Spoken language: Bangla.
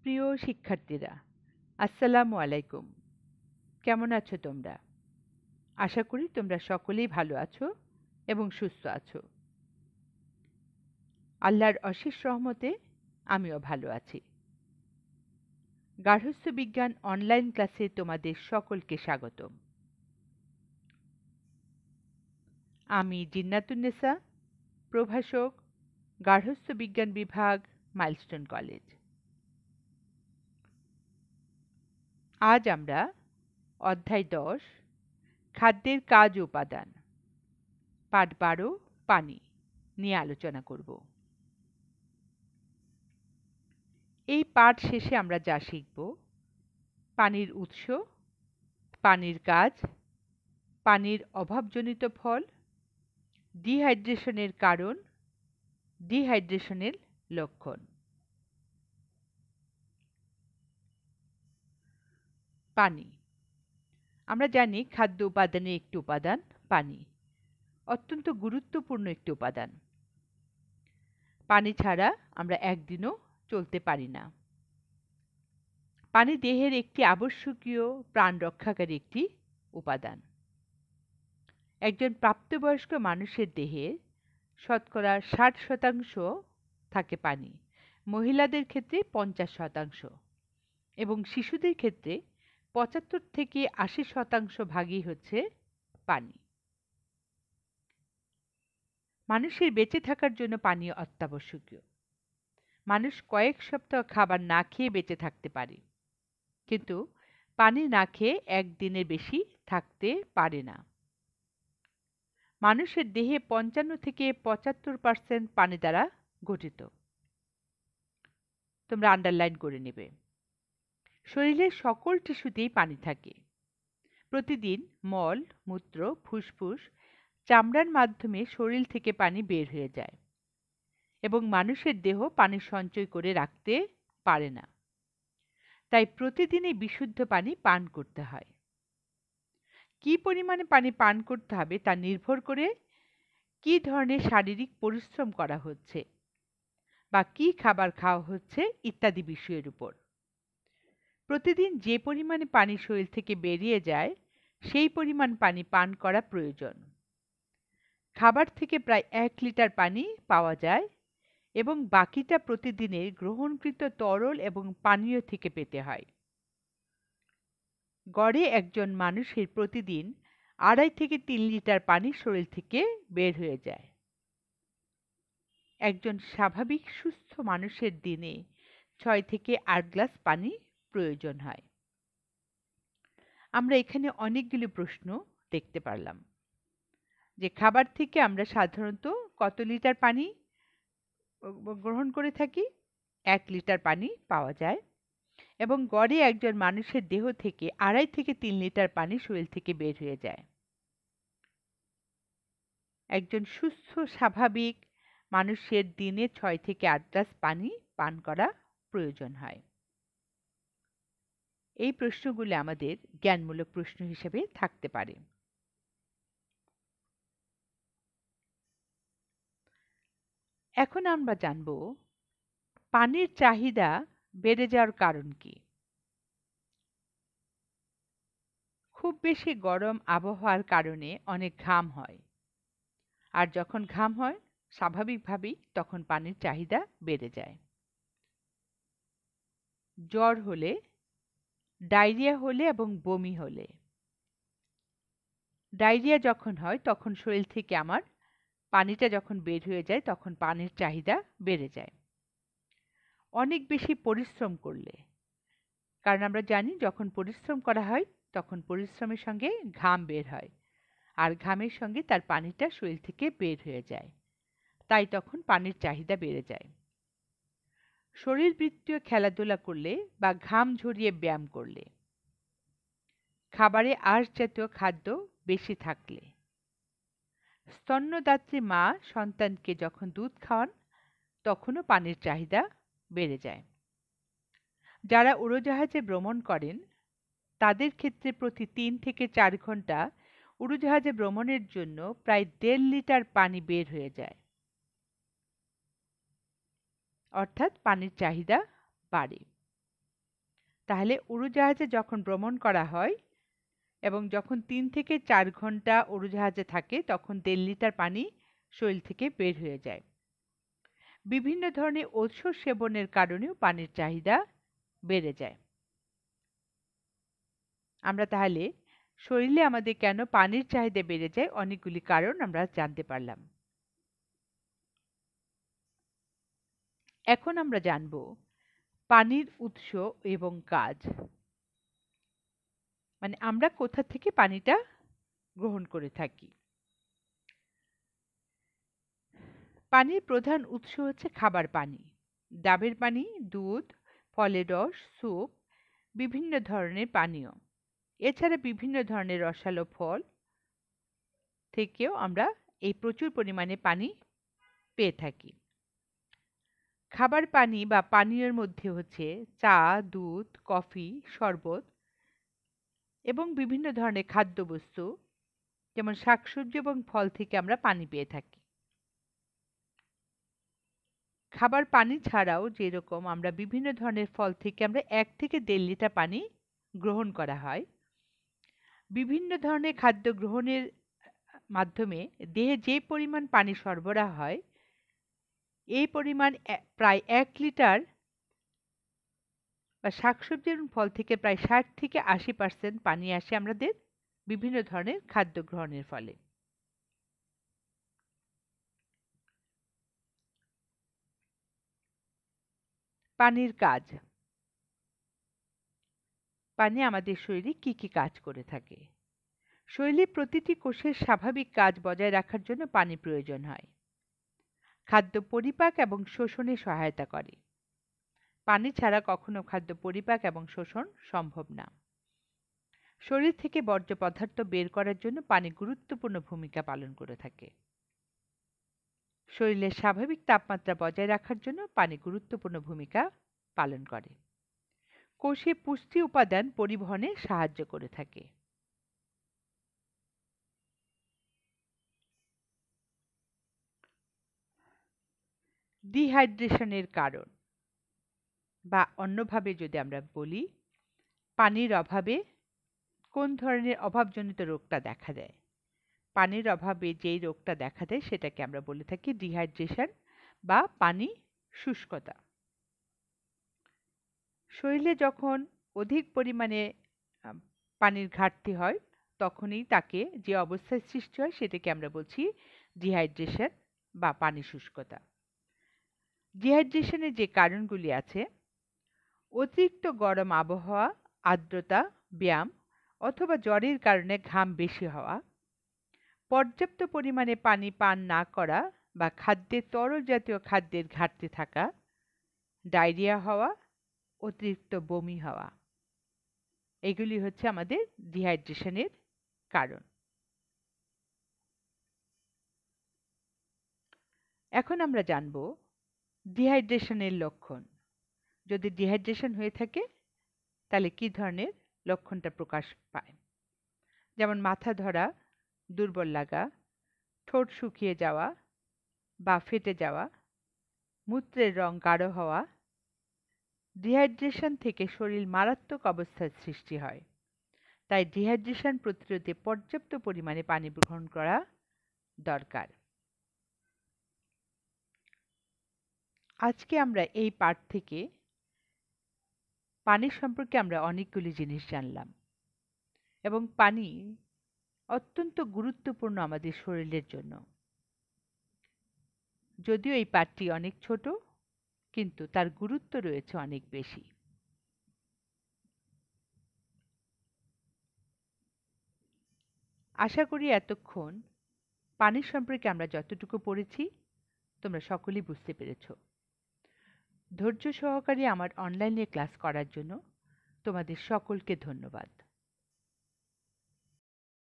প্রিয় শিক্ষার্থীরা, আসসালামু আলাইকুম। কেমন আছো তোমরা? আশা করি তোমরা সকলেই ভালো আছো এবং সুস্থ আছো। আল্লাহর অশেষ রহমতে আমিও ভালো আছি। গার্হস্থ্য বিজ্ঞান অনলাইন ক্লাসে তোমাদের সকলকে স্বাগতম। আমি জিন্নাতুন্নেসা, প্রভাষক, গার্হস্থ্য বিজ্ঞান বিভাগ, মাইলস্টোন কলেজ। আজ আমরা অধ্যায় 10 খাদ্যের কাজ ও উপাদান, পাঠ 12 পানি নিয়ে আলোচনা করব। এই পাঠ শেষে আমরা যা শিখব: পানির উৎস, পানির কাজ, পানির অভাবজনিত ফল, ডিহাইড্রেশনের কারণ, ডিহাইড্রেশনের লক্ষণ। পানি। আমরা জানি খাদ্য উপাদানের একটি উপাদান পানি, অত্যন্ত গুরুত্বপূর্ণ একটি উপাদান। পানি ছাড়া আমরা একদিনও চলতে পারি না। পানি দেহের একটি আবশ্যকীয় প্রাণ রক্ষাকারী একটি উপাদান। একজন প্রাপ্তবয়স্ক মানুষের দেহে শতকরা 60% থাকে পানি, মহিলাদের ক্ষেত্রে 50% এবং শিশুদের ক্ষেত্রে 75 থেকে 80% ভাগই হচ্ছে পানি। মানুষের বেঁচে থাকার জন্য পানি অত্যাবশ্যকীয়। মানুষ কয়েক সপ্তাহ খাবার না খেয়ে বেঁচে থাকতে পারে, কিন্তু পানি না খেয়ে একদিনের বেশি থাকতে পারে না। মানুষের দেহে 55 থেকে 75% পানি দ্বারা গঠিত। তোমরা আন্ডারলাইন করে নেবে। শরীরের সকল টিস্যুতেই পানি থাকে। প্রতিদিন মল, মূত্র, ফুসফুস, চামড়ার মাধ্যমে শরীর থেকে পানি বের হয়ে যায় এবং মানুষের দেহ পানি সঞ্চয় করে রাখতে পারে না। তাই প্রতিদিনই বিশুদ্ধ পানি পান করতে হয়। কি পরিমাণে পানি পান করতে হবে তা নির্ভর করে কি ধরনের শারীরিক পরিশ্রম করা হচ্ছে বা কি খাবার খাওয়া হচ্ছে ইত্যাদি বিষয়ের উপর। প্রতিদিন যে পরিমাণে পানি শরীর থেকে বেরিয়ে যায় সেই পরিমাণ পানি পান করা প্রয়োজন। খাবার থেকে প্রায় 1 লিটার পানি পাওয়া যায় এবং বাকিটা প্রতিদিনের গ্রহণকৃত তরল এবং পানীয় থেকে পেতে হয়। গড়ে একজন মানুষের প্রতিদিন 2.5 থেকে 3 লিটার পানি শরীর থেকে বের হয়ে যায়। একজন স্বাভাবিক সুস্থ মানুষের দিনে 6 থেকে 8 গ্লাস পানি প্রয়োজন হয়। আমরা এখানে অনেকগুলো প্রশ্ন দেখতে পারলাম যে খাবার থেকে আমরা সাধারণত কত লিটার পানি গ্রহণ করে থাকি? 1 লিটার পানি পাওয়া যায় এবং গড়ে একজন মানুষের দেহ থেকে 2.5 থেকে 3 লিটার পানি শরীর থেকে বের হয়ে যায়। একজন সুস্থ স্বাভাবিক মানুষের দিনে 6 থেকে 8 গ্লাস পানি পান করা প্রয়োজন হয়। এই প্রশ্নগুলো আমাদের জ্ঞানমূলক প্রশ্ন হিসেবে থাকতে পারে। এখন আমরা জানব পানির চাহিদা বেড়ে যাওয়ার কারণ কি। খুব বেশি গরম আবহাওয়ার কারণে অনেক ঘাম হয়, আর যখন ঘাম হয় স্বাভাবিকভাবেই তখন পানির চাহিদা বেড়ে যায়। জ্বর হলে, ডায়রিয়া হলে এবং বমি হলে। ডায়রিয়া যখন হয় তখন শরীর থেকে আমার পানিটা যখন বের হয়ে যায় তখন পানির চাহিদা বেড়ে যায়। অনেক বেশি পরিশ্রম করলে, কারণ আমরা জানি যখন পরিশ্রম করা হয় তখন পরিশ্রমের সঙ্গে ঘাম বের হয়, আর ঘামের সঙ্গে তার পানিটা শরীর থেকে বের হয়ে যায়, তাই তখন পানির চাহিদা বেড়ে যায়। শরীরবৃত্তীয় খেলাধুলা করলে বা ঘাম ঝরিয়ে ব্যায়াম করলে, খাবারে আঁশ জাতীয় খাদ্য বেশি থাকলে, স্তন্যদাত্রী মা সন্তানকে যখন দুধ খাওয়ান তখনও পানির চাহিদা বেড়ে যায়। যারা উড়োজাহাজে ভ্রমণ করেন তাদের ক্ষেত্রে প্রতি 3 থেকে 4 ঘন্টা উড়োজাহাজে ভ্রমণের জন্য প্রায় 1.5 লিটার পানি বের হয়ে যায়, অর্থাৎ পানির চাহিদা বাড়ে। তাহলে উড়োজাহাজে যখন ভ্রমণ করা হয় এবং যখন ৩ থেকে ৪ ঘন্টা উড়োজাহাজে থাকে তখন ১.৫ লিটার পানি শরীর থেকে বের হয়ে যায়। বিভিন্ন ধরনের ঔষধ সেবনের কারণেও পানির চাহিদা বেড়ে যায়। আমরা তাহলে শরীরে আমাদের কেন পানির চাহিদা বেড়ে যায় অনেকগুলি কারণ আমরা জানতে পারলাম। এখন আমরা জানব পানির উৎস এবং কাজ। মানে আমরা কোথা থেকে পানিটা গ্রহণ করে থাকি। পানির প্রধান উৎস হচ্ছে খাবার পানি, ডাবের পানি, দুধ, ফলের রস, স্যুপ, বিভিন্ন ধরনের পানীয়। এছাড়া বিভিন্ন ধরনের রসালো ফল থেকেও আমরা এই প্রচুর পরিমাণে পানি পেয়ে থাকি। খাবার পানি বা পানীয়ের মধ্যে হচ্ছে চা, দুধ, কফি, শরবত এবং বিভিন্ন ধরনের খাদ্যবস্তু যেমন শাকসবজি এবং ফল থেকে আমরা পানি পেয়ে থাকি। খাবার পানি ছাড়াও যেরকম আমরা বিভিন্ন ধরনের ফল থেকে আমরা ১ থেকে ১.৫ লিটার পানি গ্রহণ করা হয়। বিভিন্ন ধরনের খাদ্য গ্রহণের মাধ্যমে দেহে যে পরিমাণ পানি সরবরাহ হয় এই পরিমাণ প্রায় ১ লিটার বা শাকসবজি এবং ফল থেকে প্রায় ৬০ থেকে ৮০% পানি আসে আমাদের বিভিন্ন ধরনের খাদ্য গ্রহণের ফলে। পানির কাজ। পানি আমাদের শরীরে কি কি কাজ করে থাকে? শরীরের প্রতিটি কোষের স্বাভাবিক কাজ বজায় রাখার জন্য পানি প্রয়োজন হয়। খাদ্য পরিপাক এবং শোষণে সহায়তা করে। পানি ছাড়া কখনো খাদ্য পরিপাক এবং শোষণ সম্ভব না। শরীর থেকে বর্জ্য পদার্থ বের করার জন্য পানি গুরুত্বপূর্ণ ভূমিকা পালন করে থাকে। শরীরের স্বাভাবিক তাপমাত্রা বজায় রাখার জন্য পানি গুরুত্বপূর্ণ ভূমিকা পালন করে। কোষে পুষ্টি উপাদান পরিবহনে সাহায্য করে থাকে। ডিহাইড্রেশনের কারণ বা অন্যভাবে যদি আমরা বলি পানির অভাবে কোন ধরনের অভাবজনিত রোগটা দেখা দেয়। পানির অভাবে যেই রোগটা দেখা দেয় সেটাকে আমরা বলে থাকি ডিহাইড্রেশন বা পানি শুষ্কতা। শরীরে যখন অধিক পরিমাণে পানির ঘাটতি হয় তখনই তাকে যে অবস্থার সৃষ্টি হয় সেটাকে আমরা বলছি ডিহাইড্রেশন বা পানি শুষ্কতা। ডিহাইড্রেশনের যে কারণগুলি আছে অতিরিক্ত গরম আবহাওয়া, আর্দ্রতা, ব্যায়াম অথবা জ্বরের কারণে ঘাম বেশি হওয়া, পর্যাপ্ত পরিমাণে পানি পান না করা বা খাদ্যে তরল জাতীয় খাদ্যের ঘাটতি থাকা, ডায়রিয়া হওয়া, অতিরিক্ত বমি হওয়া, এগুলি হচ্ছে আমাদের ডিহাইড্রেশনের কারণ। এখন আমরা জানব ডিহাইড্রেশনের লক্ষণ। যদি ডিহাইড্রেশন হয়ে থাকে তাহলে কি ধরনের লক্ষণটা প্রকাশ পায়? যেমন মাথা ধরা, দুর্বল লাগা, ঠোঁট শুকিয়ে যাওয়া বা ফেটে যাওয়া, মূত্রের রং গাঢ় হওয়া। ডিহাইড্রেশন থেকে শরীর মারাত্মক অবস্থার সৃষ্টি হয়। তাই ডিহাইড্রেশন প্রতিরোধে পর্যাপ্ত পরিমাণে পানি গ্রহণ করা দরকার। আজকে আমরা এই পাঠ থেকে পানি সম্পর্কে আমরা অনেকগুলি জিনিস জানলাম এবং পানি অত্যন্ত গুরুত্বপূর্ণ আমাদের শরীরের জন্য। যদিও এই পাঠটি অনেক ছোট কিন্তু তার গুরুত্ব রয়েছে অনেক বেশি। আশা করি এতক্ষণ পানি সম্পর্কে আমরা যতটুকু পড়েছি তোমরা সকলেই বুঝতে পেরেছ। ধৈর্য সহকারে আমার অনলাইনে ক্লাস করার জন্য তোমাদের সকলকে ধন্যবাদ।